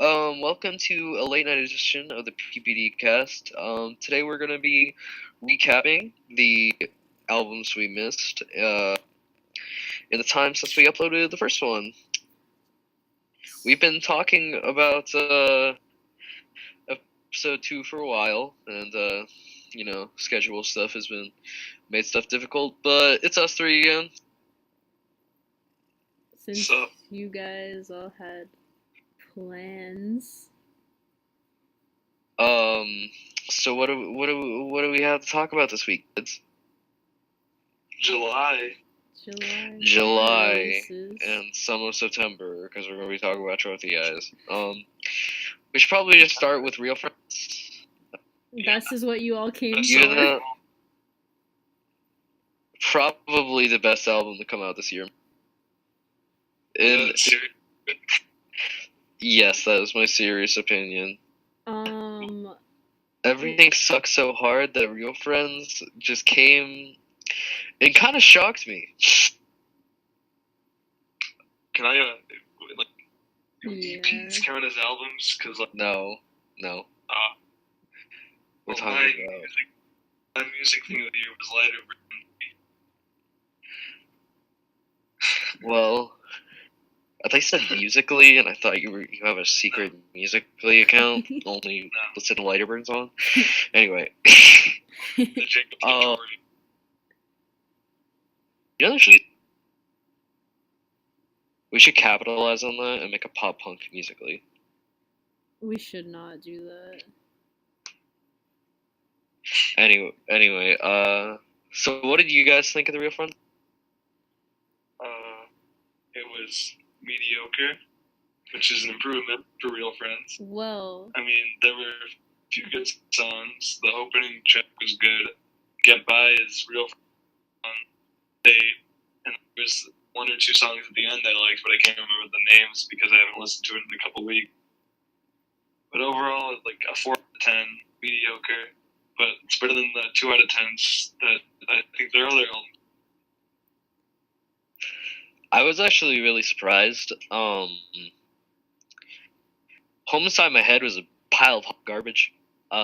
Hello. Welcome to a late night edition of the PPD cast. Today we're going to be recapping the albums we missed in the time since we uploaded the first one. We've been talking about episode 2 for a while, and schedule stuff has been made stuff difficult, but it's us three again. Since you guys all had plans. So what do we have to talk about this week? It's July and some of September, because we're going to be talking about Trophy Eyes. We should probably just start with Real Friends. This is what you all came Even for. though probably the best album to come out this year. Yes, that is my serious opinion. Everything sucks so hard that Real Friends just came and kind of shocked me. Can I, EPs count as albums? Cause no. We're talking about my music thing of the year was Lighter. Well, I thought you said musically, and I thought you have a secret musically account only listen to Lighterburns on. Anyway, we should capitalize on that and make a pop punk musically. We should not do that. Anyway, so what did you guys think of the Real Friends? It was mediocre, which is an improvement for Real Friends. Well, I mean, there were a few good songs. The opening track was good. Get By is real fun. And there's one or two songs at the end I liked, but I can't remember the names because I haven't listened to it in a couple weeks. But overall, like a 4 out of 10, mediocre. But it's better than the 2 out of 10s that I think their other albums. I was actually really surprised. Home Inside My Head was a pile of garbage.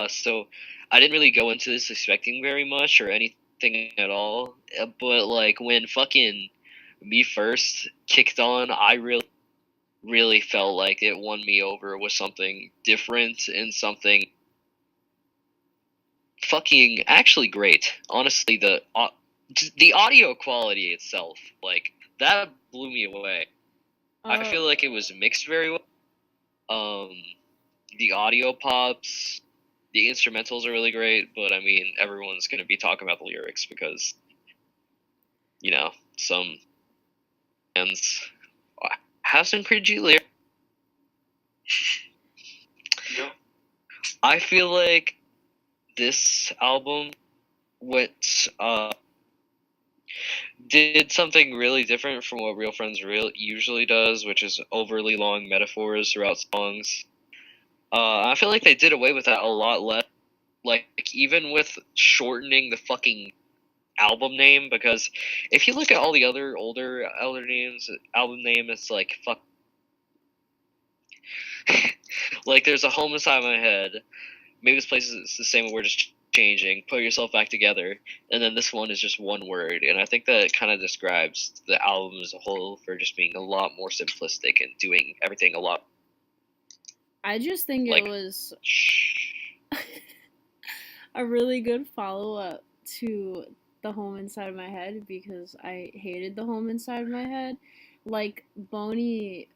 So I didn't really go into this expecting very much or anything at all. But like when fucking Me First kicked on, I really felt like it won me over with something different and something fucking actually great. Honestly, the audio quality itself, like, that blew me away. I feel like it was mixed very well. The audio pops, the instrumentals are really great, but I mean, everyone's going to be talking about the lyrics because, some bands have some cringy lyrics. Yeah. I feel like this album did something really different from what Real Friends usually does, which is overly long metaphors throughout songs. I feel like they did away with that a lot less. Like, even with shortening the fucking album name, because if you look at all the other older names, album name, it's like, fuck. Like, there's a Home Inside My Head. Maybe this place is the same, we're just changing, Put Yourself Back Together, and then this one is just one word, and I think that kind of describes the album as a whole for just being a lot more simplistic and doing everything a lot. I just think it was a really good follow-up to the Home Inside My Head, because I hated the Home Inside My Head. Like, bony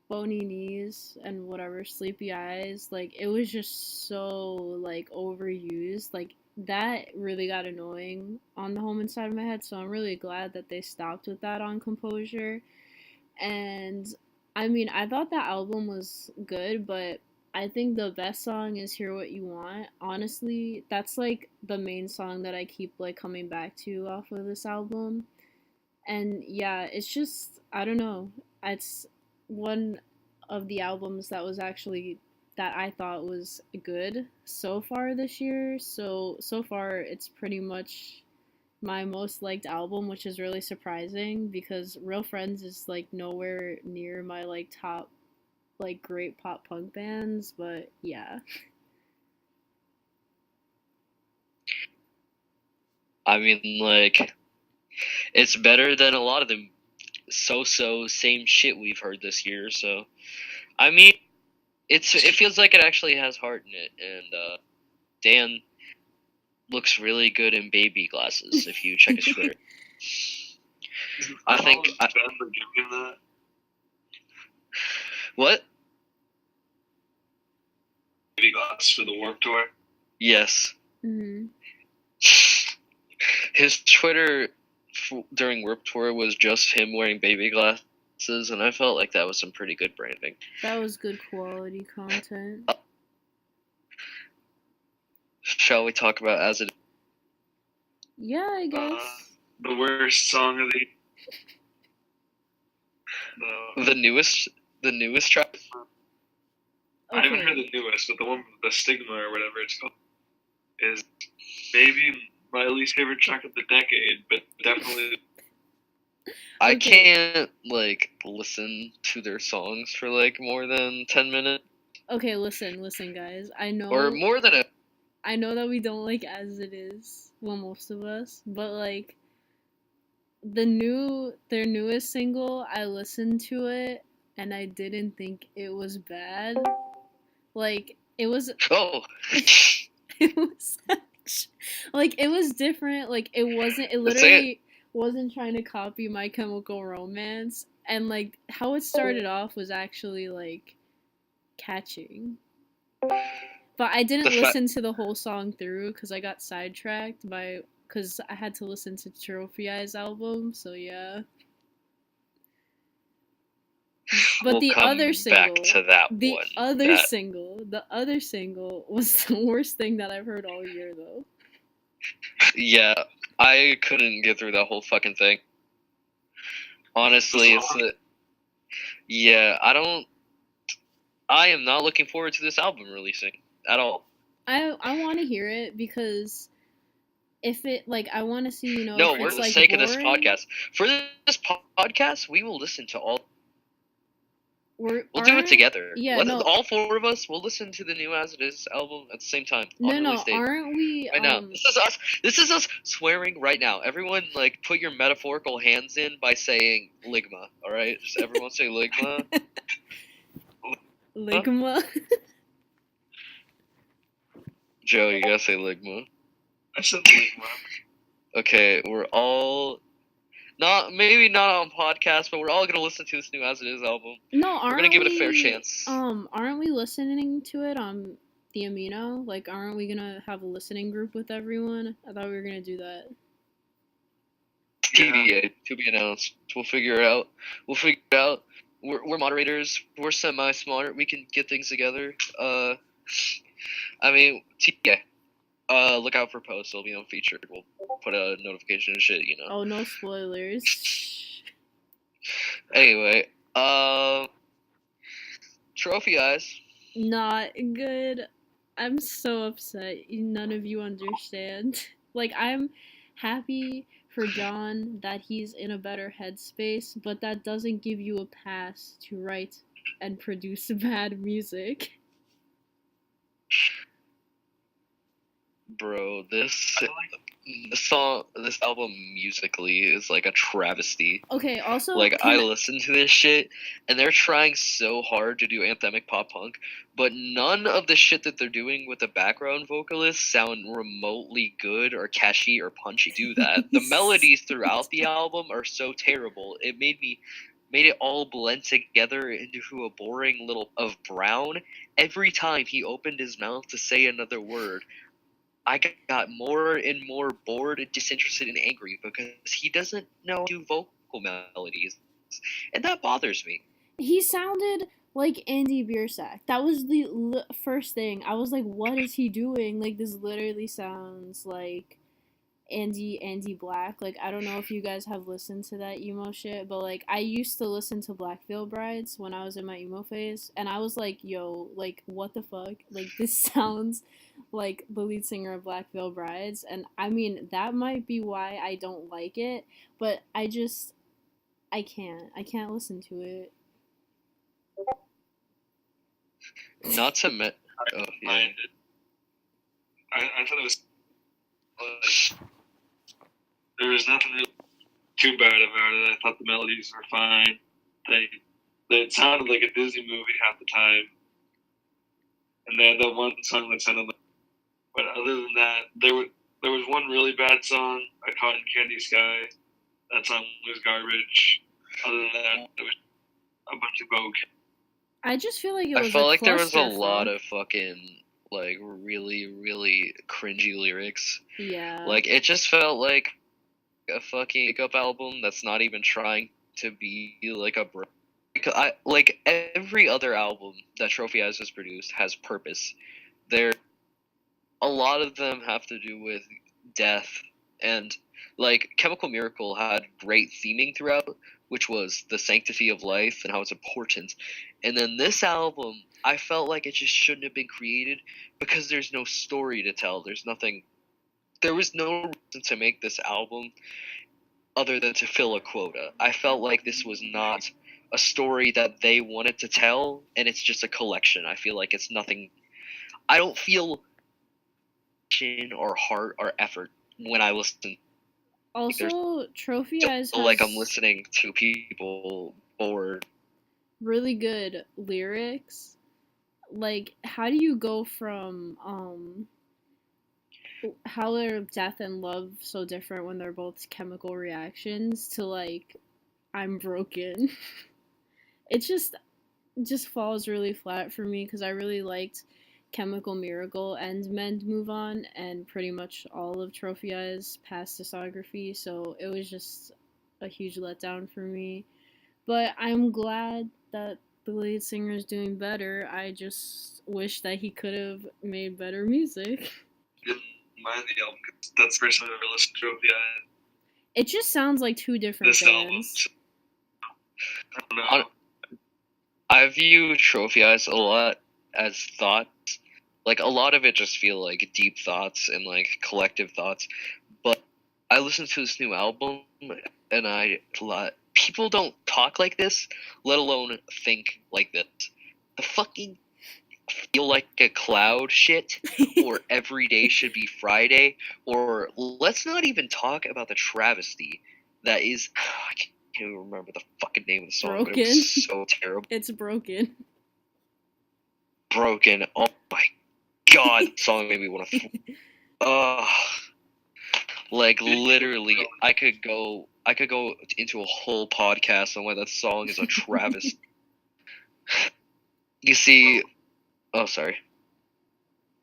knees and whatever, sleepy eyes, like, it was just so, like, overused. Like, that really got annoying on the Home Inside My Head, so I'm really glad that they stopped with that on Composure. And I mean, I thought that album was good, but I think the best song is Hear What You Want. Honestly, that's like the main song that I keep like coming back to off of this album. And yeah, it's just, I don't know, it's one of the albums that I thought was good so far this year. So far it's pretty much my most liked album, which is really surprising because Real Friends is like nowhere near my like top like great pop punk bands, but yeah. I mean, like, it's better than a lot of the so-so same shit we've heard this year. So, I mean, it feels like it actually has heart in it, and Dan looks really good in baby glasses. If you check his Twitter, I think Ben for giving that. What? Baby glass for the Warped Tour. Yes. Mm-hmm. His Twitter during Warped Tour was just him wearing baby glasses, and I felt like that was some pretty good branding. That was good quality content. Shall we talk about As It Is? Yeah, I guess. The worst song of the The newest track. I haven't heard the newest, but the one with the stigma or whatever it's called is maybe my least favorite track of the decade, but definitely. I can't like listen to their songs for like more than 10 minutes. Okay, listen, guys. I know. Or more than a. I know that we don't like As It Is. Well, most of us, but like their newest single, I listened to it and I didn't think it was bad. Like it was. Oh. It was like it was different. Like it wasn't. It literally wasn't trying to copy My Chemical Romance, and like how it started off was actually like catching. But I didn't listen to the whole song through because I got sidetracked because I had to listen to Trophy Eyes album. So yeah. But we'll the other single, the other single was the worst thing that I've heard all year, though. Yeah, I couldn't get through that whole fucking thing. Honestly, I am not looking forward to this album releasing at all. I want to hear it because if it I want to see No, for the sake of this podcast. For this podcast, we will listen to all. We'll do it together. Yeah, all four of us will listen to the new As It Is album at the same time. Aren't we? Right now, this is us swearing right now. Everyone, put your metaphorical hands in by saying ligma. All right, just everyone say ligma. Ligma. Joe, you gotta say ligma. I said ligma. Okay, we're all. Maybe not on podcast, but we're all gonna listen to this new As It Is album. No, we're gonna give it a fair chance. Aren't we listening to it on the Amino? Aren't we gonna have a listening group with everyone? I thought we were gonna do that. TBA, to be announced. We'll figure it out. We're moderators. We're semi-smart. We can get things together. TBA. Look out for posts. They'll be on featured. We'll put a notification and shit, Oh, no spoilers. Anyway, Trophy Eyes. Not good. I'm so upset. None of you understand. I'm happy for John that he's in a better headspace, but that doesn't give you a pass to write and produce bad music. Bro, this album musically is like a travesty. Okay, also I listen to this shit and they're trying so hard to do anthemic pop punk, but none of the shit that they're doing with the background vocalists sound remotely good or catchy or punchy. Do that. The melodies throughout the album are so terrible. It made it all blend together into a boring little of Brown. Every time he opened his mouth to say another word, I got more and more bored and disinterested and angry because he doesn't know how to do vocal melodies. And that bothers me. He sounded like Andy Biersack. That was the first thing. I was like, what is he doing? This literally sounds like Andy Black. I don't know if you guys have listened to that emo shit, but I used to listen to Black Veil Brides when I was in my emo phase, and I was like, yo, what the fuck? This sounds like the lead singer of Black Veil Brides, and I mean, that might be why I don't like it, but I can't listen to it. Not to me. Oh, yeah. Mind it. I thought it was like there was nothing really too bad about it. I thought the melodies were fine. It sounded like a Disney movie half the time, and they had that one song that sounded like. But other than that, there was one really bad song, "A Cotton Candy Sky." That song was garbage. Other than that, it was a bunch of okay. I just feel like it I was felt a like there was a clusterfuck. lot of fucking like really, really cringy lyrics. Yeah. Like it just felt like a fucking makeup album that's not even trying to be like a break. Like every other album that Trophy Eyes has produced has purpose. A lot of them have to do with death, and like Chemical Miracle had great theming throughout, which was the sanctity of life and how it's important. And then this album, I felt like it just shouldn't have been created because there's no story to tell. There was no reason to make this album other than to fill a quota. I felt like this was not a story that they wanted to tell, and it's just a collection. I feel like it's nothing. I don't feel or heart or effort when I listen. Also, Trophy Eyes has Like I'm listening to people bored. really good lyrics. Like, how do you go from how are death and love so different when they're both chemical reactions to like I'm broken? It just falls really flat for me because I really liked Chemical Miracle and Mend Move On and pretty much all of Trophy Eyes' past discography, so it was just a huge letdown for me. But I'm glad that the lead singer is doing better. I just wish that he could have made better music. Didn't mind the album because that's the first time I've ever listened to Trophy Eyes. It just sounds like two different This album, bands. I don't know. I view Trophy Eyes a lot as thoughts. Like a lot of it just feel like deep thoughts and like collective thoughts. But I listened to this new album and people don't talk like this, let alone think like this. The fucking feel like a cloud shit, or every day should be Friday, or let's not even talk about the travesty that is. I can't even remember the fucking name of the song, but it was so terrible. It's broken. Broken. Oh my god, the song made me want to. Like literally, I could go into a whole podcast on why that song is a travesty. You see, oh sorry.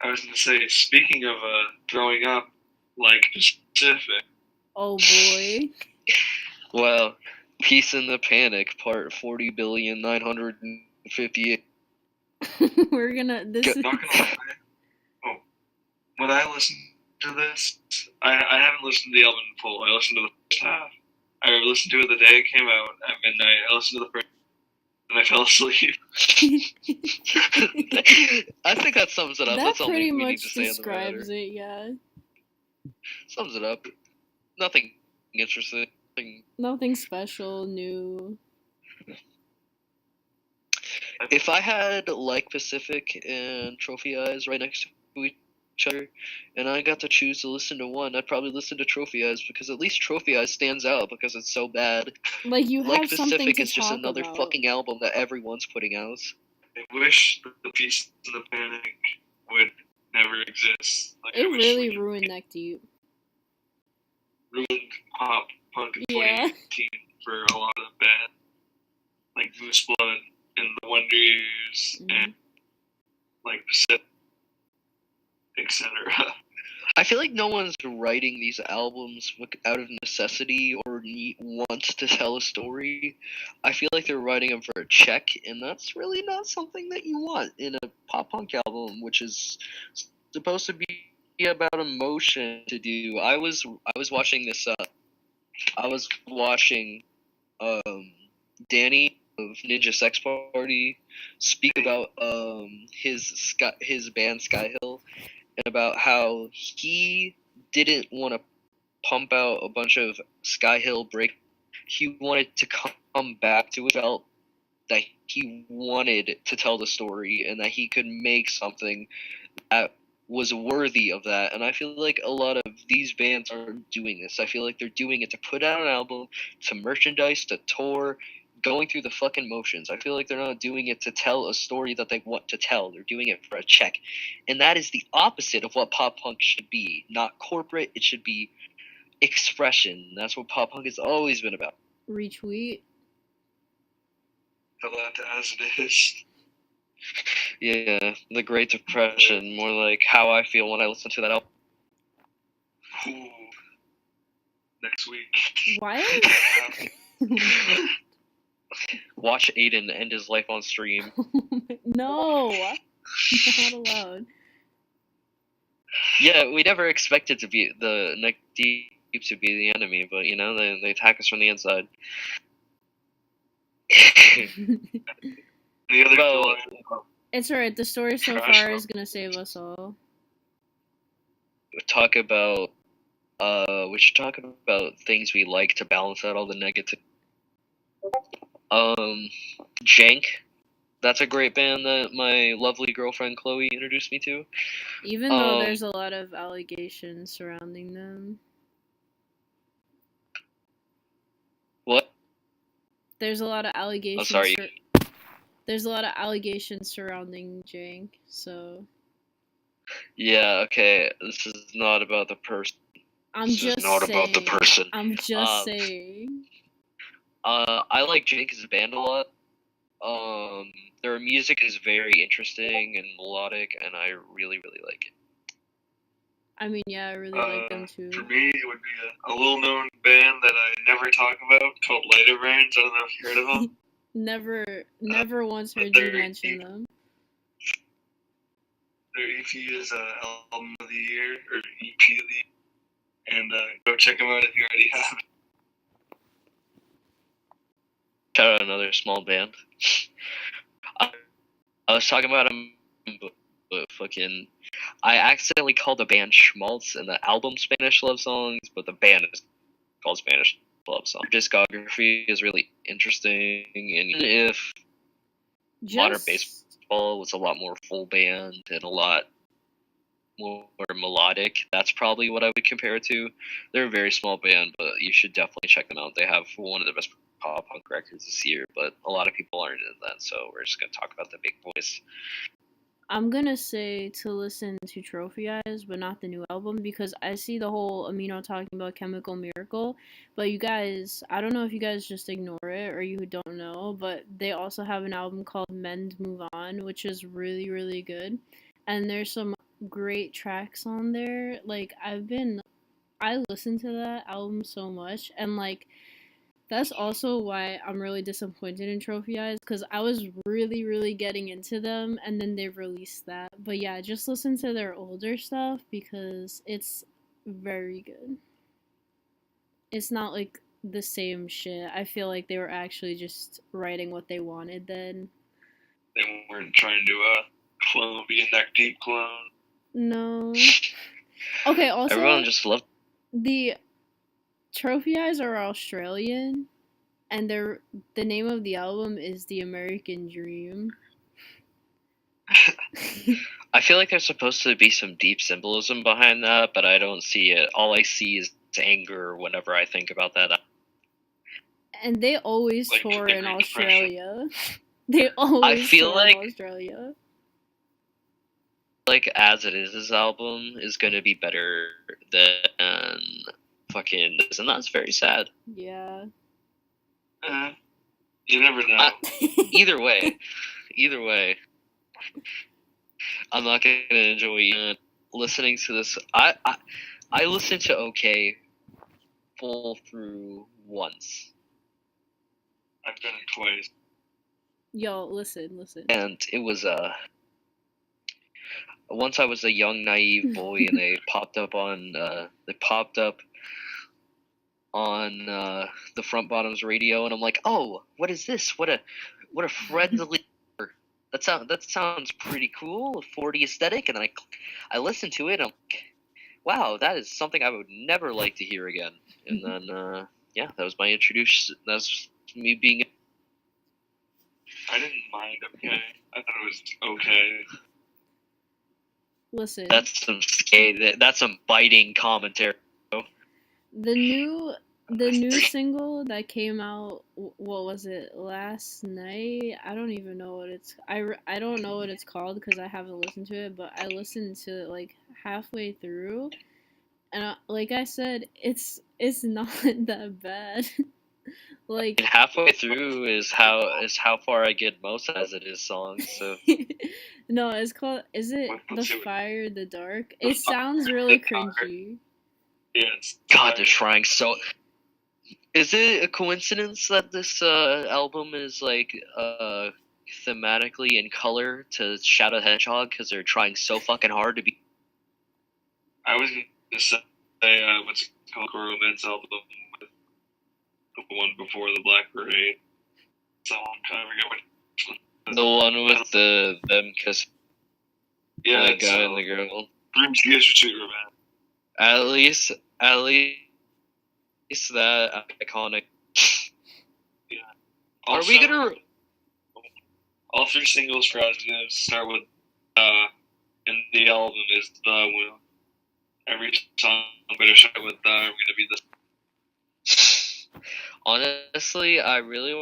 I was going to say, speaking of throwing up, like Pacific. Oh boy. Well, Peace in the Panic, part 40,958. We're gonna. This is. Not gonna lie. Oh, when I listen to this, I haven't listened to the album in full. I listened to the first half. I listened to it the day it came out at midnight. I listened to the first, and I fell asleep. I think that sums it up. That That's all pretty we need much to say describes it. Yeah. Sums it up. Nothing interesting. Nothing special, new. If I had like Pacific and Trophy Eyes right next to each other, and I got to choose to listen to one, I'd probably listen to Trophy Eyes because at least Trophy Eyes stands out because it's so bad. Like you Like have something Pacific to is just talk another about. fucking album that everyone's putting out. I wish the Peace in the Panic would never exist. Like, It I wish really ruined Neck Deep. ruined pop punk in Yeah. 2018 for a lot of bands, like Moose Blood and the Wonder Years and like Pacific, etc. I feel like no one's writing these albums out of necessity or wants to tell a story. I feel like they're writing them for a check, and that's really not something that you want in a pop punk album, which is supposed to be about emotion to do. I was watching this. I was watching Danny of Ninja Sex Party speak about his band Skyhill, and about how he didn't want to pump out a bunch of Skyhill break. He wanted to come back to it. Felt that he wanted to tell the story and that he could make something that was worthy of that. And I feel like a lot of these bands are doing this. I feel like they're doing it to put out an album, to merchandise, to tour, going through the fucking motions. I feel like they're not doing it to tell a story that they want to tell. They're doing it for a check. And that is the opposite of what pop punk should be. Not corporate, it should be expression. That's what pop punk has always been about. Retweet. Fill out as it is. Yeah, the Great Depression, more like how I feel when I listen to that album. Ooh. Next week. Why? Watch Aiden end his life on stream. No, not allowed. Yeah, we never expected to be the Neck Deep to be the enemy, but you know they attack us from the inside. The other Well, It's alright. The story so Trash far them. is gonna save us all. talk about we should talk about things we like to balance out all the negative. Jank. That's a great band that my lovely girlfriend Chloe introduced me to. Even though there's a lot of allegations surrounding them. What? There's a lot of allegations. sorry. There's a lot of allegations surrounding Jank, so. Yeah, okay. This is not about the person. I'm This just is not saying. about the person. I'm just saying. I like Jank as a band a lot. Their music is very interesting and melodic, and I really, really like it. I mean, yeah, I really like them too. For me, it would be a little-known band that I never talk about called Lighter Brains. I don't know if you heard of them. Never once heard you mention them. Their EP is Album of the Year, or EP of the Year. And go check them out if you already have. Shout out another small band. I was talking about them, but fucking, I accidentally called the band Schmaltz and the album Spanish Love Songs, but the band is called Spanish Love Songs. Discography is really interesting, and even if modern baseball was a lot more full band and a lot more melodic, that's probably what I would compare it to. They're a very small band, but you should definitely check them out. They have one of the best pop punk records this year, but a lot of people aren't into that, so we're just gonna talk about the big boys. I'm gonna say to listen to Trophy Eyes, but not the new album, because I see the whole Amino talking about Chemical Miracle, but you guys, I don't know if you guys just ignore it or you don't know, but they also have an album called Mend Move On, which is really, really good, and there's some great tracks on there. Like, I listened to that album so much, and like, that's also why I'm really disappointed in Trophy Eyes, because I was really, really getting into them, and then they released that. But yeah, just listen to their older stuff, because it's very good. It's not like the same shit. I feel like they were actually just writing what they wanted then. They weren't trying to be a Neck Deep clone. No. Okay, also, Everyone just loved. The Trophy Eyes are Australian, and the name of the album is The American Dream. I feel like there's supposed to be some deep symbolism behind that, but I don't see it. All I see is anger whenever I think about that. And they always Like tour the in Great Australia. They always I feel tour like- in Australia. Like, As It Is, his album is gonna be better than fucking this, and that's very sad. Yeah. You never know. Either way, I'm not gonna enjoy listening to this. I listened to OK full through once, I've done it twice. Yo, listen. and it was once I was a young naive boy, and they popped up on the Front Bottoms radio, and I'm like, oh, what is this? What a friendly. That sounds pretty cool, a 40 aesthetic, and I listened to it, and I'm like, wow, that is something I would never like to hear again. And then, yeah, that was my introduction. That's me being. okay. I thought it was okay. Listen, That's some biting commentary. the new single that came out, what was it, last night? I don't even know what it's I don't know what it's called because I haven't listened to it, but I listened to it like halfway through, and like I said, it's not that bad. Like And halfway through is how far I get most as it is songs. So no, it's called, is it The Let's see what- Fire, the Dark? It sounds really cringy. Yeah, it's God, they're trying so. Is it a coincidence that this album is like thematically in color to Shadow the Hedgehog because they're trying so fucking hard to be? I was gonna say what's it called, Romance album with the one before the Black Parade. So I'm trying to forget what. The one with them kiss Yeah, the it's, guy and the girl. Dreams you guys should shoot revenge. At least that iconic. Are Also, we gonna? all 3 singles for us to start with in the album is the Will. Every song I'm gonna start with I'm gonna be this. Honestly, I really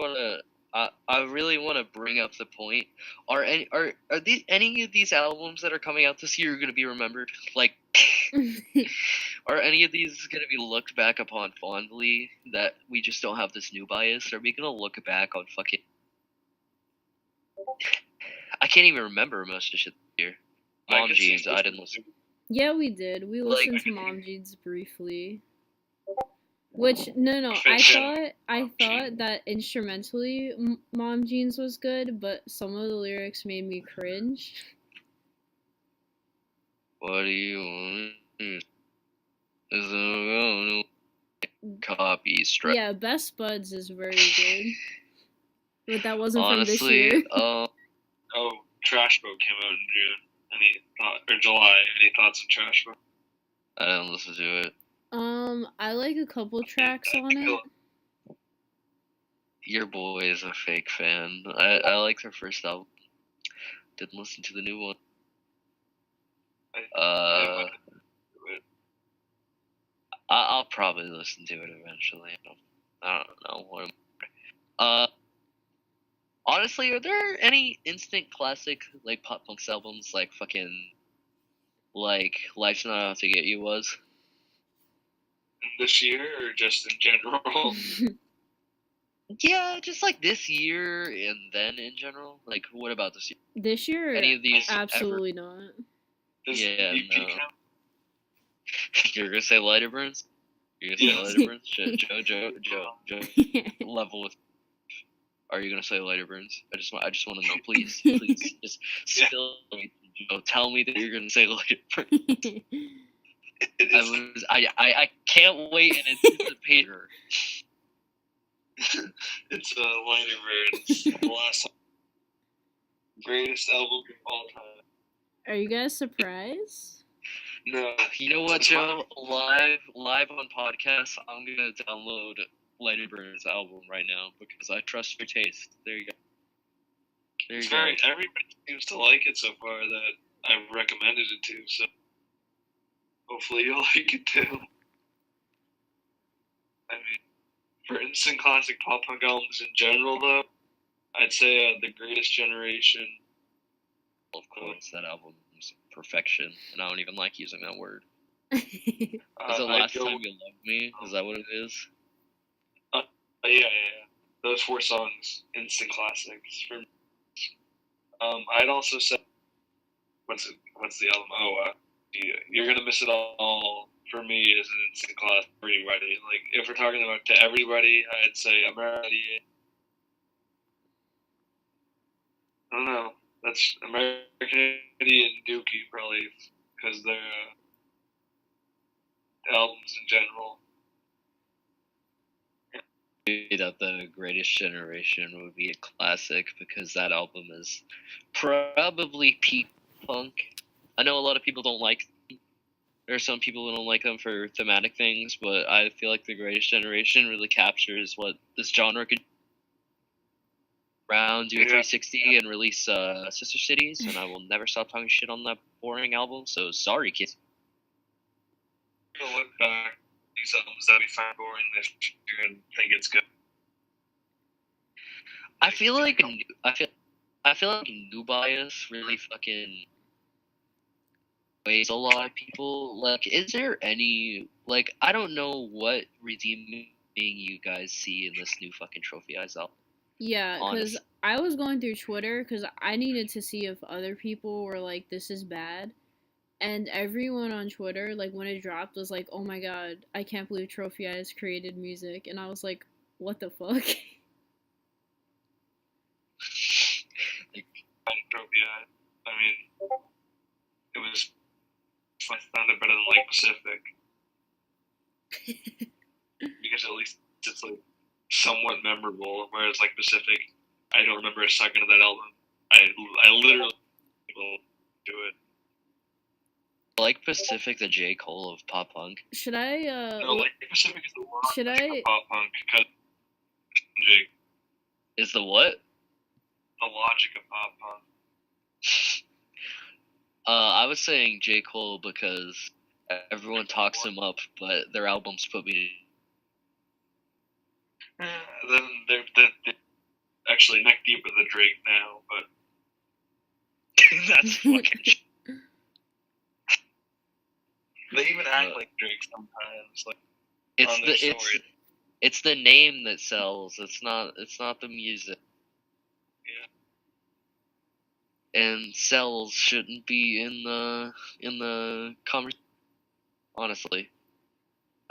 wanna bring up the point. Are any of these albums that are coming out this year gonna be remembered? Like, are any of these gonna be looked back upon fondly? That we just don't have this new bias? Are we gonna look back on fucking? I can't even remember most of the shit this year. I Mom can see Jeans, I didn't listen. Yeah, we did. We Like- listened to Mom Jeans briefly. Which no, Fiction. I thought that instrumentally Mom Jeans was good, but some of the lyrics made me cringe. What do you want? Is it copy strike? Yeah, Best Buds is very good, but that wasn't from this Honestly, year. Oh, Trash Boat came out in June. Or July. Any thoughts on Trash Boat? I didn't listen to it. I like a couple tracks on it. Your boy is a fake fan. I like their first album. Didn't listen to the new one. I'll probably listen to it eventually. I don't know. Honestly, are there any instant classic like pop punk albums like fucking like Life's Not Out to Get You was? This year or just in general? Yeah, just like this year and then in general. Like, what about this year? This year, Any of these absolutely not. Does Yeah, EP no. count? You're gonna say Lighter Burns? You're gonna say Yes. Lighter Burns? Joe, level with. Are you gonna say Lighter Burns? I just want to know, please, just spill me, Joe. Tell me that you're gonna say Lighter Burns. It is. I can't wait in anticipation. It's Lighter Birds. The last song. Greatest album of all time. Are you guys surprised? No. You know what, Joe? Live on podcast, I'm gonna download Lighter Burns album right now because I trust your taste. There you go. It's very, everybody seems to like it so far that I've recommended it to, so hopefully you'll like it too. I mean, for instant classic pop punk albums in general, though, I'd say The Greatest Generation. Of course, that album is perfection, and I don't even like using that word. Yeah, Is it Last Time You Loved Me? Is that what it is? Yeah. Those 4 songs, instant classics for me. I'd also say, what's the album? You're Gonna Miss It All. For me, is an instant classic for everybody. Like, if we're talking about to everybody, I'd say American Idiot. I don't know. That's American Idiot and Dookie, probably, because they're albums in general. That The Greatest Generation would be a classic because that album is probably peak punk. I know a lot of people don't like them. There are some people who don't like them for thematic things, but I feel like The Greatest Generation really captures what this genre could. around, do a 360, and release Sister Cities, and I will never stop talking shit on that boring album. So sorry, kids. I'll look back these albums that we find boring this year and think it's good. I feel like New Bias really fucking weighs a lot of people. Like, is there any, like, I don't know what redeeming you guys see in this new fucking Trophy Eyes album. Yeah, because I was going through Twitter because I needed to see if other people were like, this is bad. And everyone on Twitter, like, when it dropped, was like, oh my god, I can't believe Trophy Eyes created music. And I was like, what the fuck? Trophy Eyes. I mean, it was. I found it better than like Pacific. Because at least it's like somewhat memorable, whereas like Pacific, I don't remember a second of that album. I literally will do it. I like Pacific, the J. Cole of pop punk. Should I No, like Pacific is the worst should I pop punk because Jake. Is the what? The logic of pop punk. I was saying J. Cole because everyone talks him up, but their albums put me. Then they're actually neck deep with the Drake now, but That's fucking. They even act like Drake sometimes. Like It's the name that sells. It's not the music. Yeah. And sells shouldn't be in the conversation. Honestly,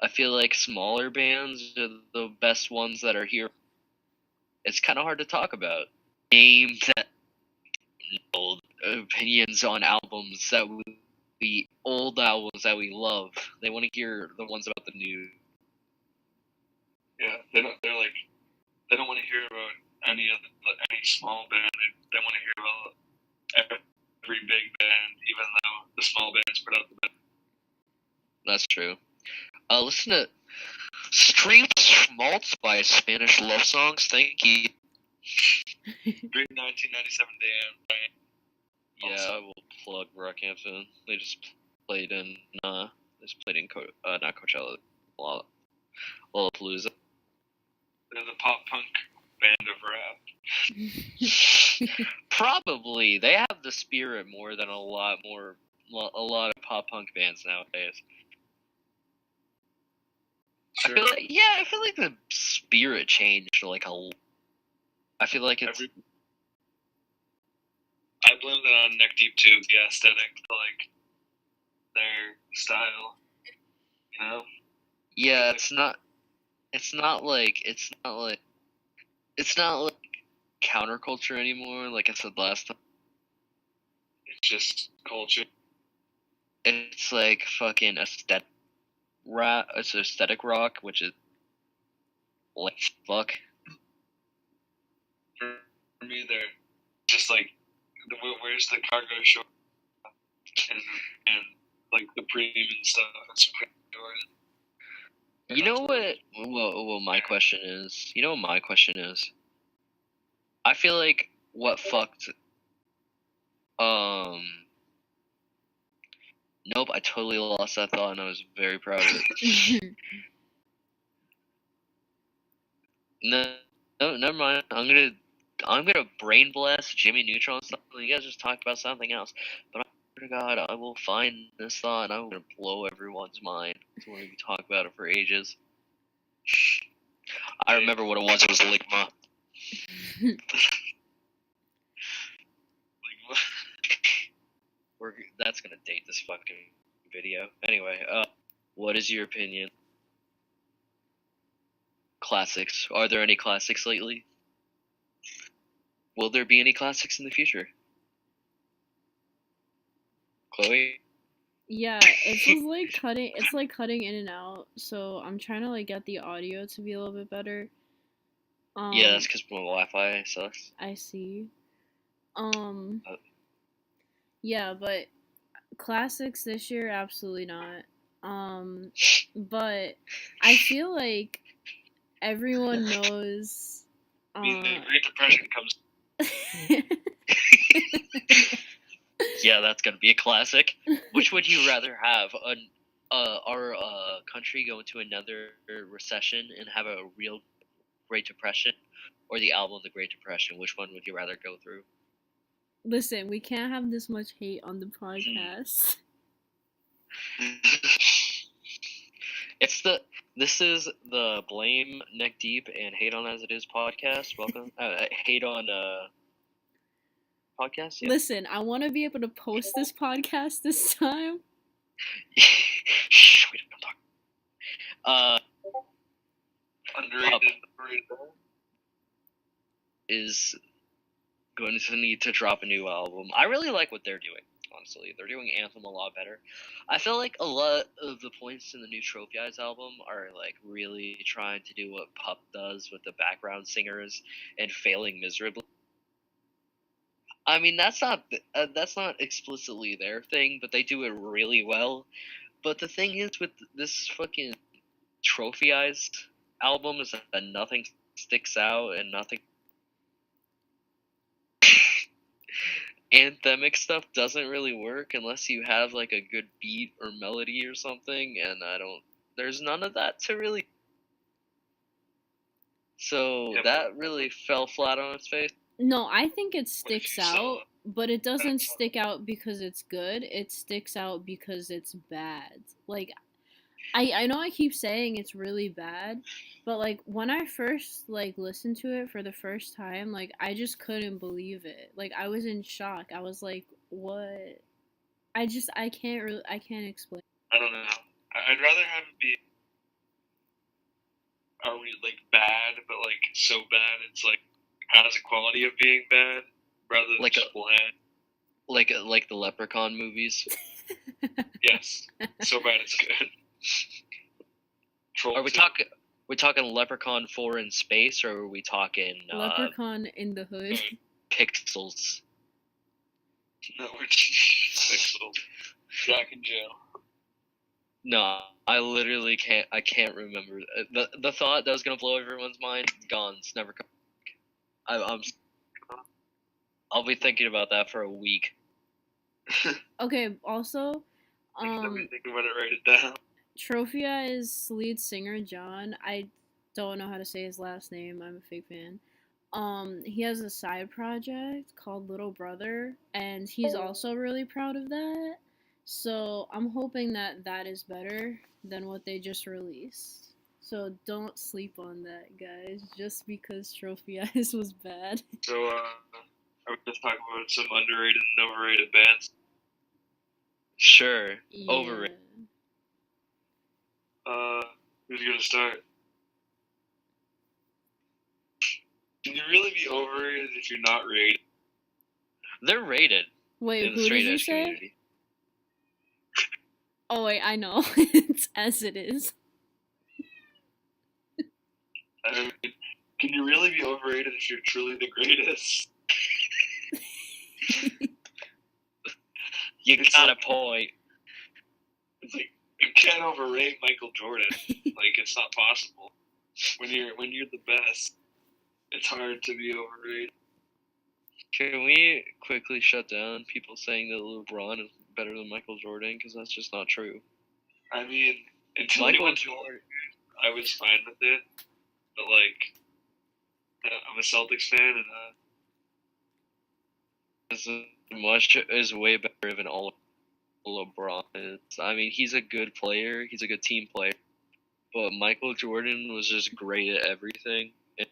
I feel like smaller bands are the best ones that are here. It's kind of hard to talk about. Name that opinions on albums that old albums that we love. They want to hear the ones about the new. Yeah, they don't want to hear about any small band. They want to hear about every big band, even though the small bands put out the best. That's true. Listen to Street Schmaltz by Spanish Love Songs. Thank you. Great 1997 Dan. Yeah, I will plug Rockhampton. They just played in not Coachella, Lollapalooza. They're the pop punk band of rap. Probably they have the spirit more than a lot of pop punk bands nowadays. Sure. I feel like the spirit changed like a. I feel like it's. I blame that on Neck Deep too. The aesthetic, like their style. You know. Yeah, it's not like counterculture anymore. Like I said last time. It's just culture. It's like fucking aesthetic rap. It's aesthetic rock, which is like fuck. For me, they're just like where's the cargo short and like the premium stuff. That's pretty good. You know what? Well, my question is. You know what my question is? I feel like what fucked. Nope, I totally lost that thought, and I was very proud of it. No, never mind. I'm gonna brain blast Jimmy Neutron and stuff. You guys just talked about something else, but I swear to God, I will find this thought, and I'm gonna blow everyone's mind. So we're gonna talk about it for ages. I remember what it was. It was Ligma. That's gonna date this fucking video. Anyway, what is your opinion? Classics. Are there any classics lately? Will there be any classics in the future? Chloe? Yeah, it's just like cutting. It's like cutting in and out. So I'm trying to like get the audio to be a little bit better. Yeah, that's because my Wi-Fi sucks. I see. Yeah, but classics this year, absolutely not. But I feel like everyone knows. I mean, the Great Depression comes Yeah, that's gonna be a classic. Which would you rather have? Our country go into another recession and have a real Great Depression, or the album The Great Depression? Which one would you rather go through? Listen, we can't have this much hate on the podcast. This is the Blame Neck Deep and Hate on As It Is podcast. Welcome. Hate on podcast. Yeah. Listen, I want to be able to post this podcast this time. Shh, we don't talk. Underrated. Is going to need to drop a new album. I really like what they're doing. Honestly, they're doing Anthem a lot better. I feel like a lot of the points in the new Trophy Eyes album are like really trying to do what Pup does with the background singers and failing miserably. I mean, that's not explicitly their thing, but they do it really well. But the thing is with this fucking Trophy Eyes album is that nothing sticks out and nothing anthemic stuff doesn't really work unless you have like a good beat or melody or something, and there's none of that to really, so that really fell flat on its face. No, I think it sticks out, but it doesn't stick out because it's good. It sticks out because it's bad. Like, I know I keep saying it's really bad, but like when I first like listened to it for the first time, like I just couldn't believe it. Like I was in shock. I was like, "What?" I can't explain. I don't know. I'd rather have it be like bad, but like so bad it's like has a quality of being bad, rather than Like just bland. Like the Leprechaun movies. Yes, so bad it's good. Are we talking Leprechaun 4 in space, or are we talking Leprechaun in the Hood? Pixels? No, we're Pixels. Jack in jail. No, I literally can't. I can't remember the thought that was gonna blow everyone's mind. Gone. It's never come. I'll be thinking about that for a week. Okay. Also, Let me think about it. Write it down. Trophia's lead singer John. I don't know how to say his last name. I'm a fake fan. He has a side project called Little Brother, and he's also really proud of that. So I'm hoping that that is better than what they just released. So don't sleep on that, guys, just because Trophy Eyes was bad. So, I would just talk about some underrated and overrated bands. Sure. Yeah. Overrated. Who's gonna start? Can you really be overrated if you're not rated? They're rated Wait, in the who straight did you edge say? community. Oh wait, I know. It's As It Is. I mean, can you really be overrated if you're truly the greatest? You It's got like- a point. It's like you can't overrate Michael Jordan. Like it's not possible. When you're the best, it's hard to be overrated. Can we quickly shut down people saying that LeBron is better than Michael Jordan? Because that's just not true. I mean, until he Michael went to Jordan. I was fine with it, but like, I'm a Celtics fan, and is way better than all LeBron is. I mean, he's a good player. He's a good team player. But Michael Jordan was just great at everything. And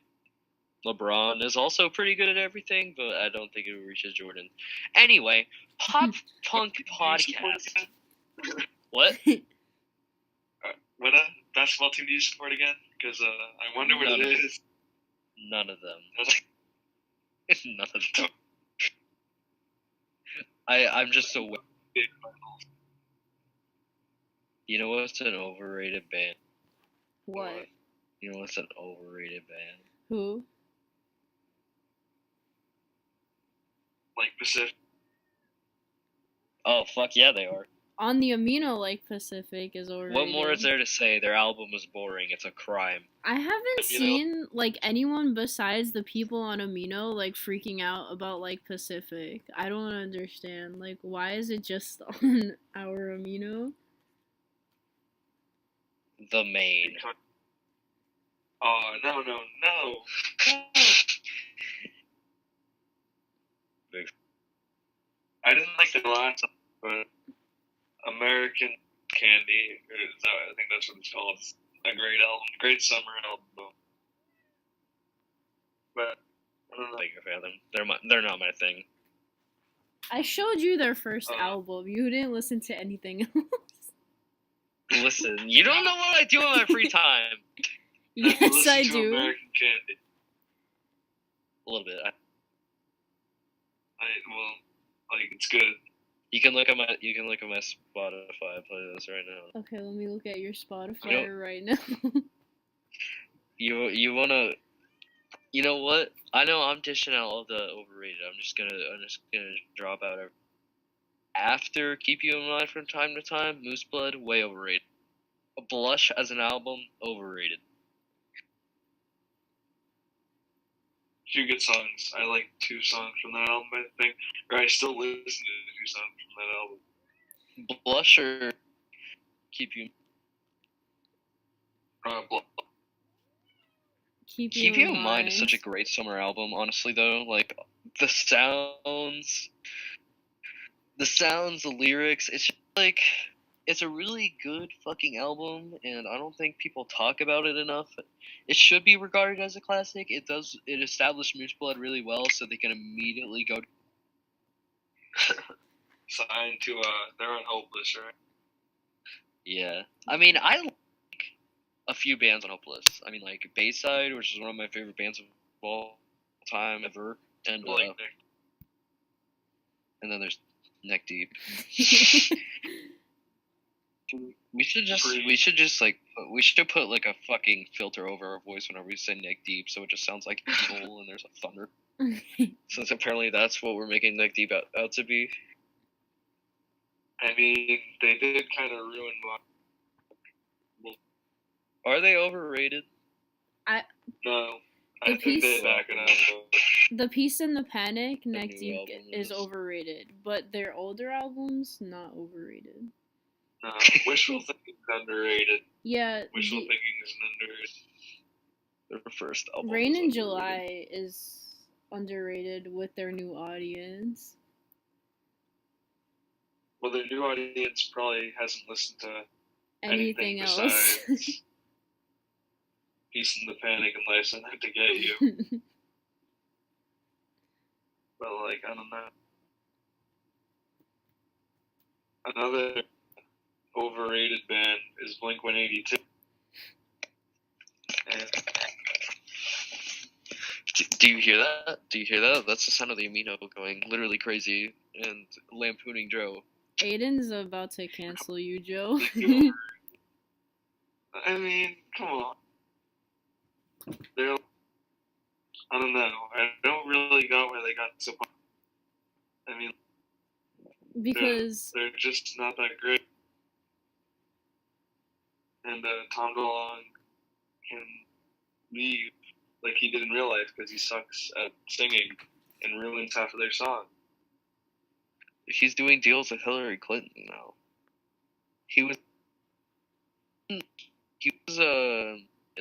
LeBron is also pretty good at everything, but I don't think it reaches Jordan. Anyway, Pop Punk Podcast. What? What basketball team do you support again? Because I wonder what it is. None of them. None of them. I'm just so. You know what's an overrated band? What? You know what's an overrated band? Who? Like Pacific. Oh fuck yeah, they are. On the Amino, like Pacific is overrated. What more is there to say? Their album is boring. It's a crime. I haven't You know- seen like anyone besides the people on Amino like freaking out about like Pacific. I don't understand. Like, why is it just on our Amino? The main. Oh, no. I didn't like the last one, but American Candy, I think that's what it's called. It's a great album, great summer album. But I don't know. Big fan of them. They're not my thing. I showed you their first album. You didn't listen to anything else. Listen, you don't know what I do in my free time. Yes, Listen I to do. American Candy. A little bit. It's good. You can look at my Spotify playlist right now. Okay, let me look at your Spotify right now. You wanna? You know what? I know I'm dishing out all the overrated. I'm just gonna drop out after Keep You in Mind from time to time. Moose Blood, way overrated. Blush as an album, overrated. Few good songs. I like 2 songs from that album, I think. Or I still listen to 2 songs from that album. Blush or Keep You. Keep Keep You in Mind is such a great summer album. Honestly, though, like the sounds, the lyrics. It's just, like it's a really good fucking album, and I don't think people talk about it enough. It should be regarded as a classic. It established Moose Blood really well, so they can immediately go. Signed to they're on Hopeless, right? Yeah, I mean, I like a few bands on Hopeless. I mean, like Bayside, which is one of my favorite bands of all time ever, and then there's Neck Deep. We should put like a fucking filter over our voice whenever we say Neck Deep, so it just sounds like evil and there's a thunder. Since apparently that's what we're making Neck Deep out to be. I mean, they did kind of ruin my. Are they overrated? No, I think they back it up. The Peace and the Panic, Neck new Deep album is is- overrated, but their older albums not overrated. No, Wishful Thinking is underrated. Yeah, Wishful Thinking is underrated. Their first album. Rain was in underrated. July is underrated with their new audience. Well, their new audience probably hasn't listened to Anything anything else? besides Peace and the Panic and Life's Out to Get You. But like, I don't know. Another overrated band is Blink-182. And Do you hear that? Do you hear that? That's the sound of the amino going literally crazy and lampooning Joe. Aiden's about to cancel you, Joe. I mean, come on. They're, I don't know. I don't really got where they got so far. I mean, Because they're just not that great. And Tom DeLonge can leave like he did in real life because he sucks at singing and ruins half of their song. He's doing deals with Hillary Clinton now. He was in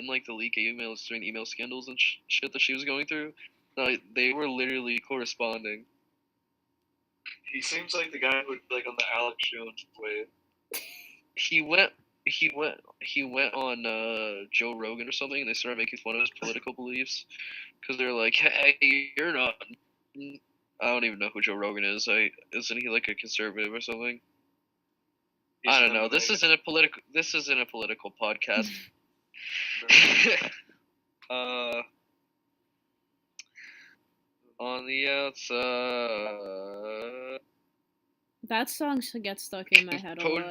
like the leak emails during email scandals and shit that she was going through. No, they were literally corresponding. He seems like the guy who would like on the Alex Jones wave. He went on Joe Rogan or something, and they started making fun of his political beliefs because they're like, "Hey, you're not." I don't even know who Joe Rogan is. Isn't he like a conservative or something? I don't know. This isn't a political podcast. On the outside. that song gets stuck in my head a lot.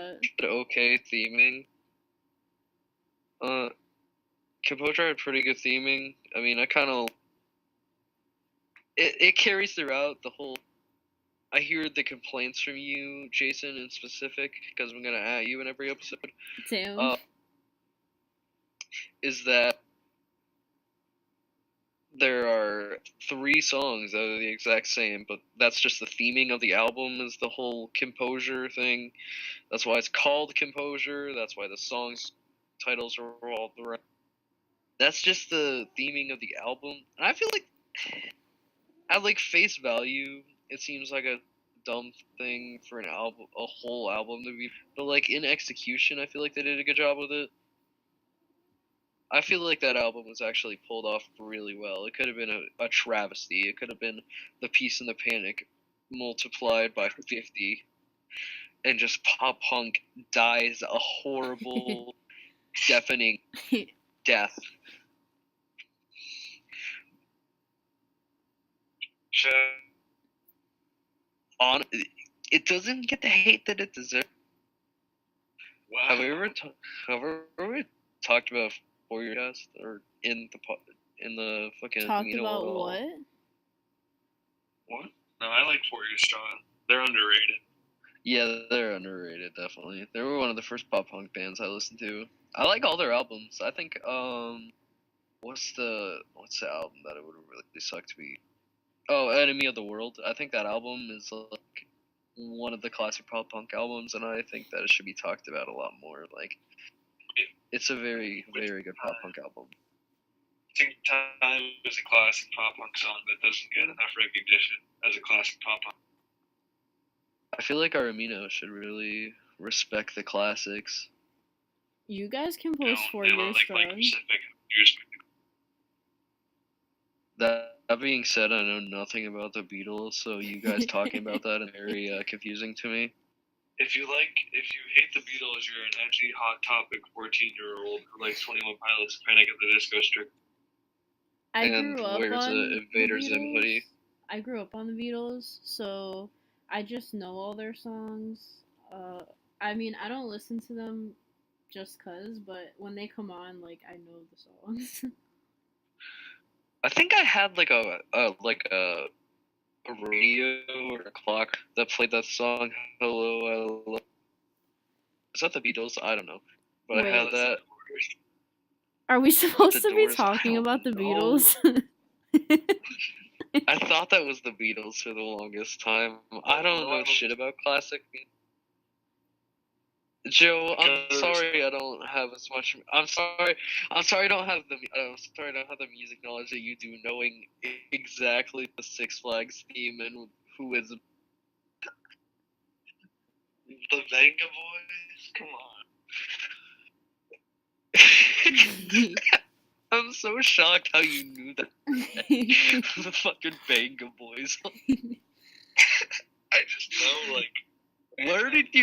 Okay theming. Composure had pretty good theming. I mean, it carries throughout the whole. I hear the complaints from you, Jason, in specific, because I'm gonna at you in every episode. Damn. Is that there are 3 songs that are the exact same, but that's just the theming of the album is the whole composure thing. That's why it's called Composure. That's why the songs titles are all the right. That's just the theming of the album. And I feel like at like face value, it seems like a dumb thing for an album, a whole album to be. But like in execution, I feel like they did a good job with it. I feel like that album was actually pulled off really well. It could have been a travesty. It could have been The Peace and the Panic multiplied by 50. And just pop punk dies a horrible, deafening death. It doesn't get the hate that it deserves. Wow. Have we ever talked about For Your Test or in the fucking Talked amino about oil? what? What? No, I like Four Year Strong. They're underrated. Yeah, they're underrated, definitely. They were one of the first pop punk bands I listened to. I like all their albums. I think what's the album that it would really suck to be? Oh, Enemy of the World. I think that album is like one of the classic pop punk albums, and I think that it should be talked about a lot more. Like, it's a very, very good pop punk album. I think Time is a classic pop punk song that doesn't get enough recognition as a classic pop punk. I feel like our amino should really respect the classics. You guys can post 4 They years like strong. Pacific years. That being said, I know nothing about the Beatles, so you guys talking about that is very confusing to me. If you hate the Beatles, you're an edgy, hot topic 14-year-old who likes 21 Pilots, Panic at the Disco, Strict. I And grew up wears on a Invader the Zim Beatles. hoodie. I grew up on the Beatles, so I just know all their songs. I mean, I don't listen to them just 'cause, but when they come on, like, I know the songs. I think I had like a radio or a clock that played that song. Hello, I love. Is that the Beatles? I don't know, but Wait. I had that. Are we supposed The to be Doors, I talking don't about the know. Beatles? I thought that was the Beatles for the longest time. I don't know shit about classic. Joe, I'm sorry I don't have as much. I'm sorry I don't have the music knowledge that you do, knowing exactly the Six Flags theme and who is The Venga Boys? Come on. I'm so shocked how you knew that. The fucking Banga Boys. I just know, like. Where did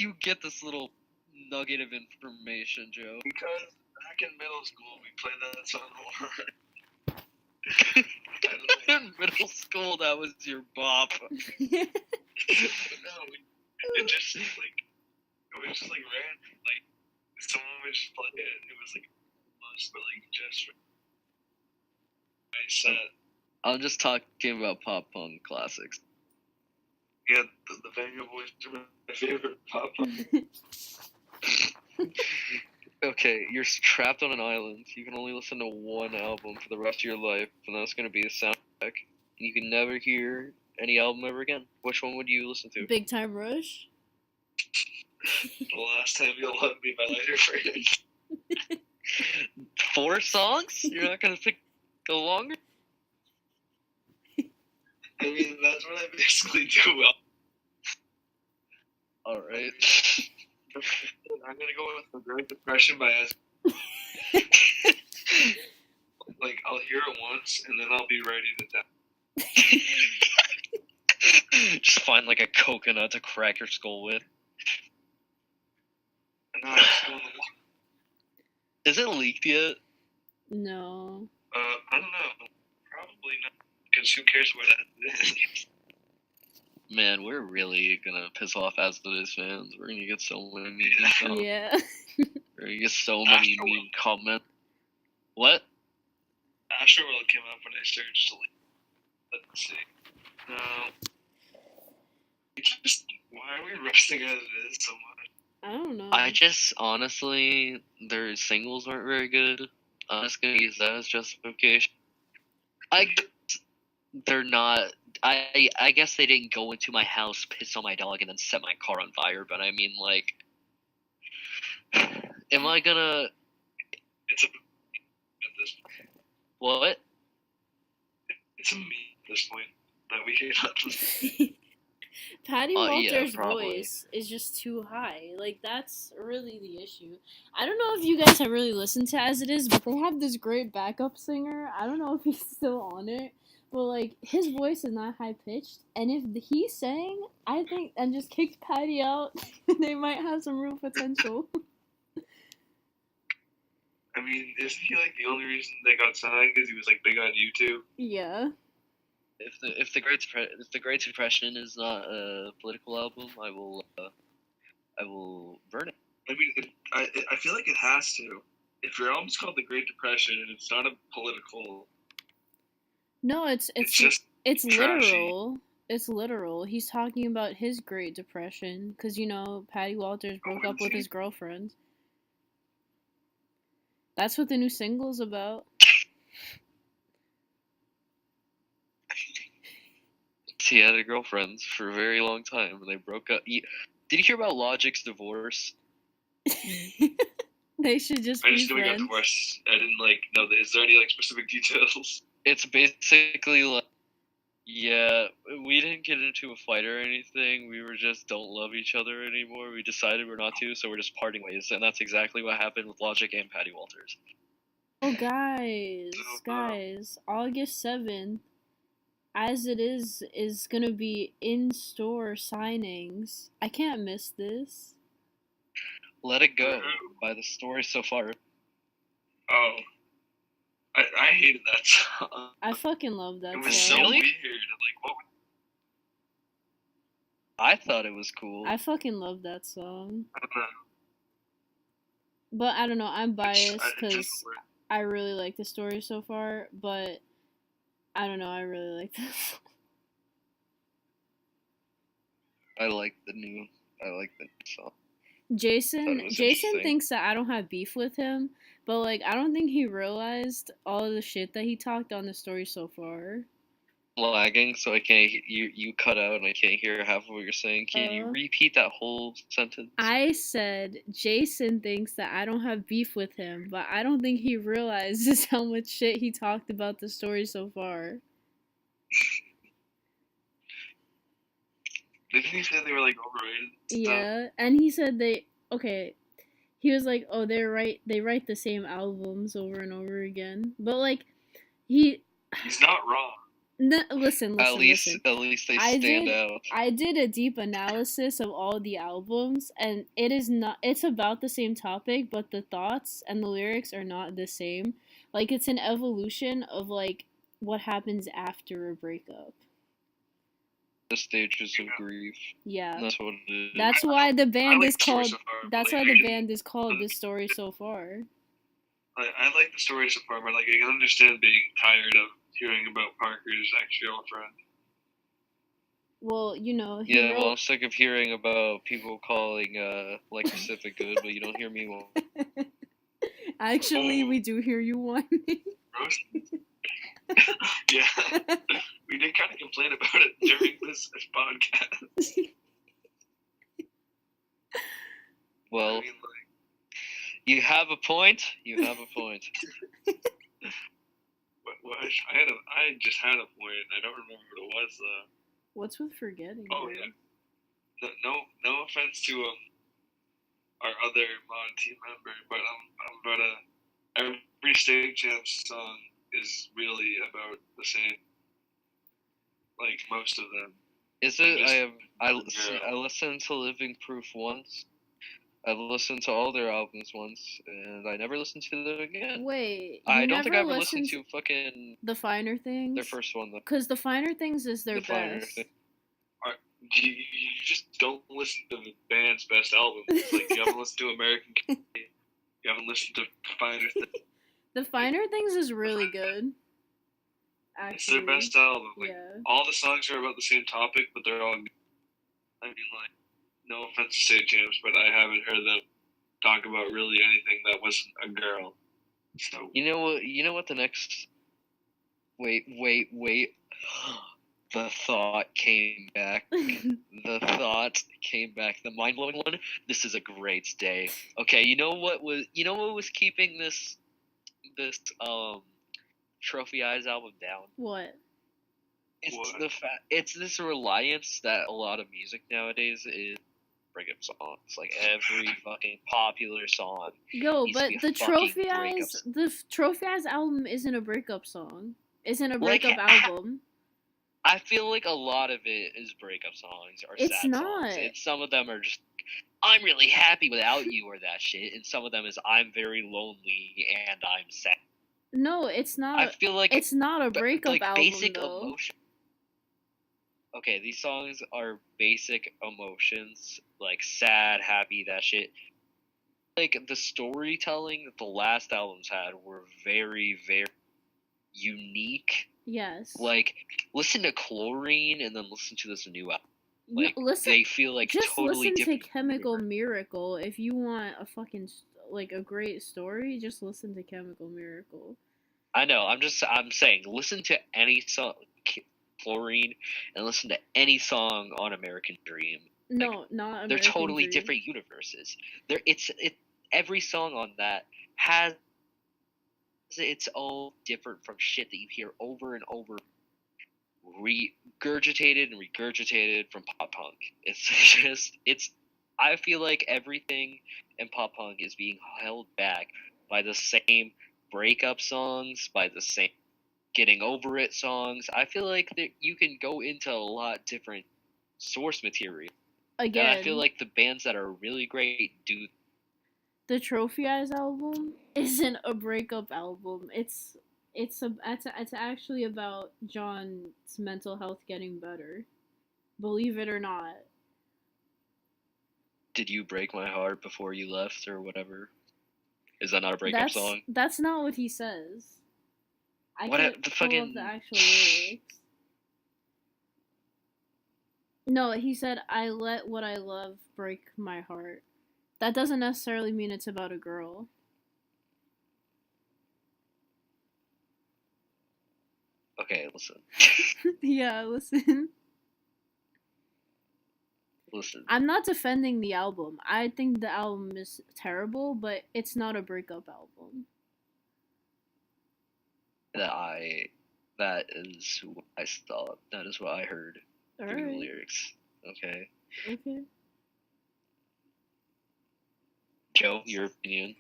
you get this little nugget of information, Joe? Because back in middle school, we played that song hard. I don't know. In middle school, that was your bop. No, it just like random. Like someone would just play it. It was like most, but like just I said. I'm just talking about pop punk classics. Yeah, the Venga Boys are my favorite pop punk. Okay, you're trapped on an island. You can only listen to one album for the rest of your life, and that's going to be the soundtrack. You can never hear any album ever again. Which one would you listen to? Big Time Rush? The Last Time You'll Love Me by Lighter Freight. 4 songs? You're not going to pick the longer? I mean, that's what I basically do well. Alright. I'm gonna go with The Great Depression by S. Like, I'll hear it once, and then I'll be ready to die. Just find like a coconut to crack your skull with. And then I'll just go in the Is it leaked yet? No. I don't know. Probably not. Because who cares what that is? Man, we're really gonna piss off As It Is fans. We're gonna get so many mean comments. Yeah. We're gonna get so many mean comments. What? Astroworld came up when I searched. Let's see. No. Why are we roasting as it is so much? I don't know. I just honestly, their singles weren't very good. I'm just gonna use that as justification. I guess they're not. I guess they didn't go into my house, piss on my dog, and then set my car on fire. But I mean, like, am I gonna? It's a at this point. What? It's a meme at this point that we hate. Patty Yeah, Walter's probably. voice is just too high. Like, that's really the issue. I don't know if you guys have really listened to As It Is, but they have this great backup singer. I don't know if he's still on it, but, like, his voice is not high pitched. And if he sang, I think, and just kicked Patty out, they might have some real potential. I mean, isn't he like the only reason they got signed because he was like big on YouTube? Yeah. If the Great Depression is not a political album, I will burn it. I mean, I feel like it has to. If your album's called The Great Depression and it's not a political, No, it's just it's trashy. literal. It's literal. He's talking about his Great Depression because you know Patty Walters broke up is with he? his girlfriend. That's what the new single's about. He had a girlfriend for a very long time, and they broke up. Did you hear about Logic's divorce? They should just I be just knew he got friends. divorced. I didn't like know that. Is there any like specific details? It's basically like, yeah, we didn't get into a fight or anything. We were just don't love each other anymore. We decided we're not to, so we're just parting ways, and that's exactly what happened with Logic and Patty Walters. Oh, guys, August 7th, As It is gonna be in-store signings. I can't miss this. Let It Go by The Story So Far. Oh, I hated that song. I fucking love that It was song. so Really? weird. Like, what? I thought it was cool. I fucking love that song. I don't know. But I don't know, I'm It biased just because worked. I really like the story so far, but I don't know, I really like this. I like the new song. Jason That was Jason interesting. thinks that I don't have beef with him, but like I don't think he realized all of the shit that he talked on the story so far. Lagging, so I can't. You cut out, and I can't hear half of what you're saying. Can you repeat that whole sentence? I said Jason thinks that I don't have beef with him, but I don't think he realizes how much shit he talked about the story so far. Didn't he say they were like overrated? Yeah, and he said he was like, oh, they write the same albums over and over again, but like He's not wrong. Listen. At least they stand out. I did a deep analysis of all the albums, and it's about the same topic, but the thoughts and the lyrics are not the same. Like, it's an evolution of like what happens after a breakup. The stages of grief. Yeah. That's what it is. That's why the band is called. So far, That's like, why the band is called The Story So Far. I like the story so far, but like I can understand being tired of hearing about Parker's ex-girlfriend. Well, you know. Well, I'm sick of hearing about people calling like Pacific good, but you don't hear me one. Actually, we do hear you whining. Yeah, we did kind of complain about it during this podcast. Well, I mean, like, you have a point. You have a point. I just had a point. I don't remember what it was though. What's with forgetting? Oh yeah. No offense to our other mod team member, but every State Champs song is really about the same. Like most of them. Is it? I listened to Living Proof once. I've listened to all their albums once, and I never listened to them again. Wait, I don't think I ever listened to fucking The Finer Things. Their first one though. Because The Finer Things is their best. You just don't listen to the band's best albums. Like you haven't listened to American Candy. You haven't listened to Finer Things. The Finer Things is really good. Actually, it's their best album. Like, yeah. All the songs are about the same topic, but they're all good. I mean, like, no offense to State Champs, but I haven't heard them talk about really anything that wasn't a girl. So You know what? You know what the next. Wait. The thought came back. The thought came back. The mind blowing one. This is a great day. Okay, you know what was keeping this Trophy Eyes album down? What? It's What? the fact. It's this reliance that a lot of music nowadays is breakup songs. Like every fucking popular song. Yo, needs to but be a the fucking Trophy breakup Eyes, the Trophy Eyes album isn't a breakup song. Isn't a Like, breakup album. I feel like a lot of it is breakup songs or It's sad not. songs. And some of them are just, I'm really happy without you or that shit. And some of them is, I'm very lonely and I'm sad. No, it's not. I feel like it's not a breakup like album basic though. emotion. Okay, these songs are basic emotions, like sad, happy, that shit. Like the storytelling that the last albums had were very, very unique. Yes. Like, listen to Chlorine and then listen to this new album. Like, listen, they feel like just totally listen to different. Chemical Miracle. If you want a fucking like a great story, just listen to Chemical Miracle. I know. I'm saying, listen to any song, Chlorine, and listen to any song on American Dream. No, Like, not American they're totally Dream. different universes. Every song on that has its own different from shit that you hear over and over, regurgitated and regurgitated from pop punk. I feel like everything in pop punk is being held back by the same breakup songs, by the same getting over it songs. I feel like that you can go into a lot different source material. Again, And I feel like the bands that are really great do. The Trophy Eyes album isn't a breakup album. It's actually about John's mental health getting better. Believe it or not. Did you break my heart before you left or whatever? Is that not a breakup song? That's not what he says. I What can't the pull fucking up the actual lyrics. No, he said, "I let what I love break my heart." That doesn't necessarily mean it's about a girl. Okay, listen. Yeah, listen. Listen. I'm not defending the album. I think the album is terrible, but it's not a breakup album. That is what I thought. That is what I heard through the lyrics. Okay. Okay. Joe, your opinion?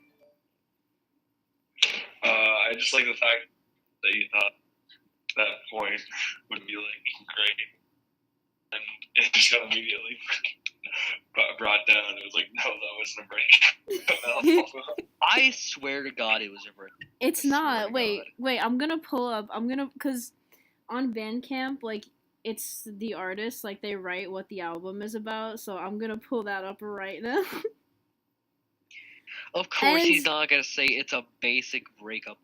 I just like the fact that you thought that point would be like great, and it just got immediately brought down. It was like, no, that wasn't a break. I swear to God, it was a break. It's not. Wait. I'm gonna pull up. Cause on Bandcamp, like it's the artist, like they write what the album is about. So I'm gonna pull that up right now. Of course, he's not gonna say it's a basic breakup.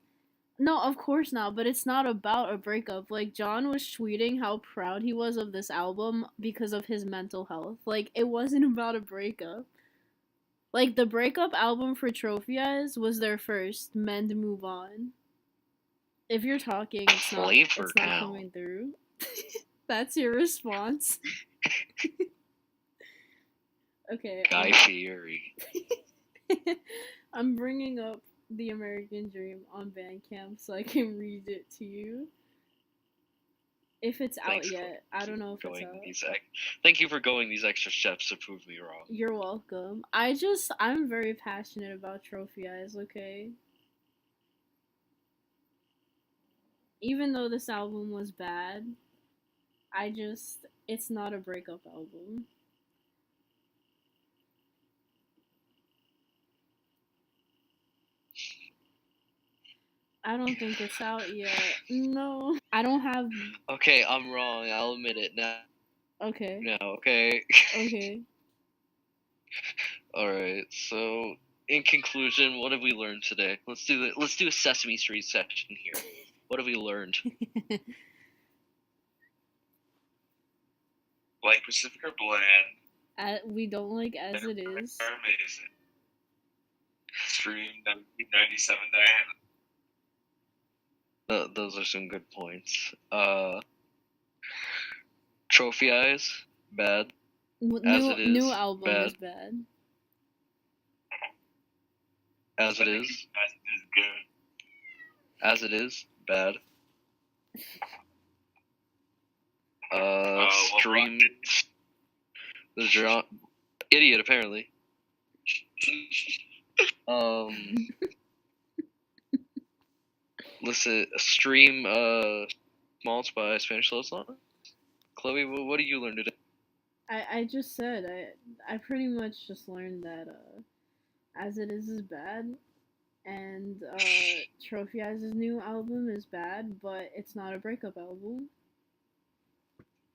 No, of course not, but it's not about a breakup. Like, John was tweeting how proud he was of this album because of his mental health. Like, it wasn't about a breakup. Like, the breakup album for Trophy Eyes was their first, Mend Move On. If you're talking, it's not coming through. That's your response. Okay. Guy Fieri. I'm bringing up The American Dream on Bandcamp so I can read it to you. If it's out yet. I don't know if it's out. Thank you for going these extra steps to prove me wrong. You're welcome. I'm very passionate about Trophy Eyes, okay? Even though this album was bad, it's not a breakup album. I don't think it's out yet. No. I don't have... Okay, I'm wrong. I'll admit it now. Okay. No, okay. Okay. Alright, so in conclusion, what have we learned today? Let's do a Sesame Street section here. What have we learned? Like Pacific or Bland, We don't like As It Is. They're amazing. Stream 1997 Diana. Those are some good points. Trophy Eyes, bad. New album bad. is bad. As It Is. As It Is good. As It Is, bad. Stream. The drop. Idiot, apparently. Listen, stream, Smalls by Spanish Love Song. Chloe, what do you learn today? I just said, I pretty much just learned that, As It Is bad, and, Trophy Eyes' new album is bad, but it's not a breakup album.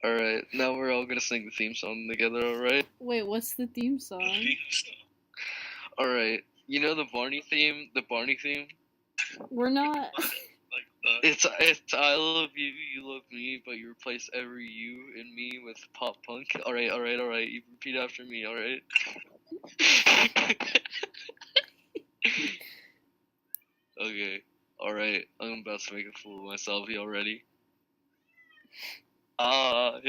Alright, now we're all gonna sing the theme song together, alright? Wait, what's the theme song? Alright, you know the Barney theme? We're not... It's I love you, you love me, but you replace every you in me with pop punk. Alright, you repeat after me, alright? Okay, alright, I'm about to make a fool of myself, you all ready? I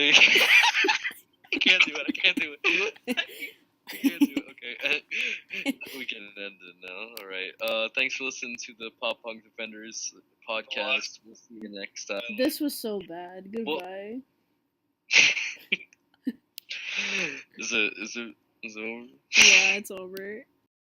can't do it. Okay. We can end it now. Alright. Thanks for listening to the Pop Punk Defenders podcast. We'll see you next time. This was so bad. Goodbye. Is it over? Yeah, it's over.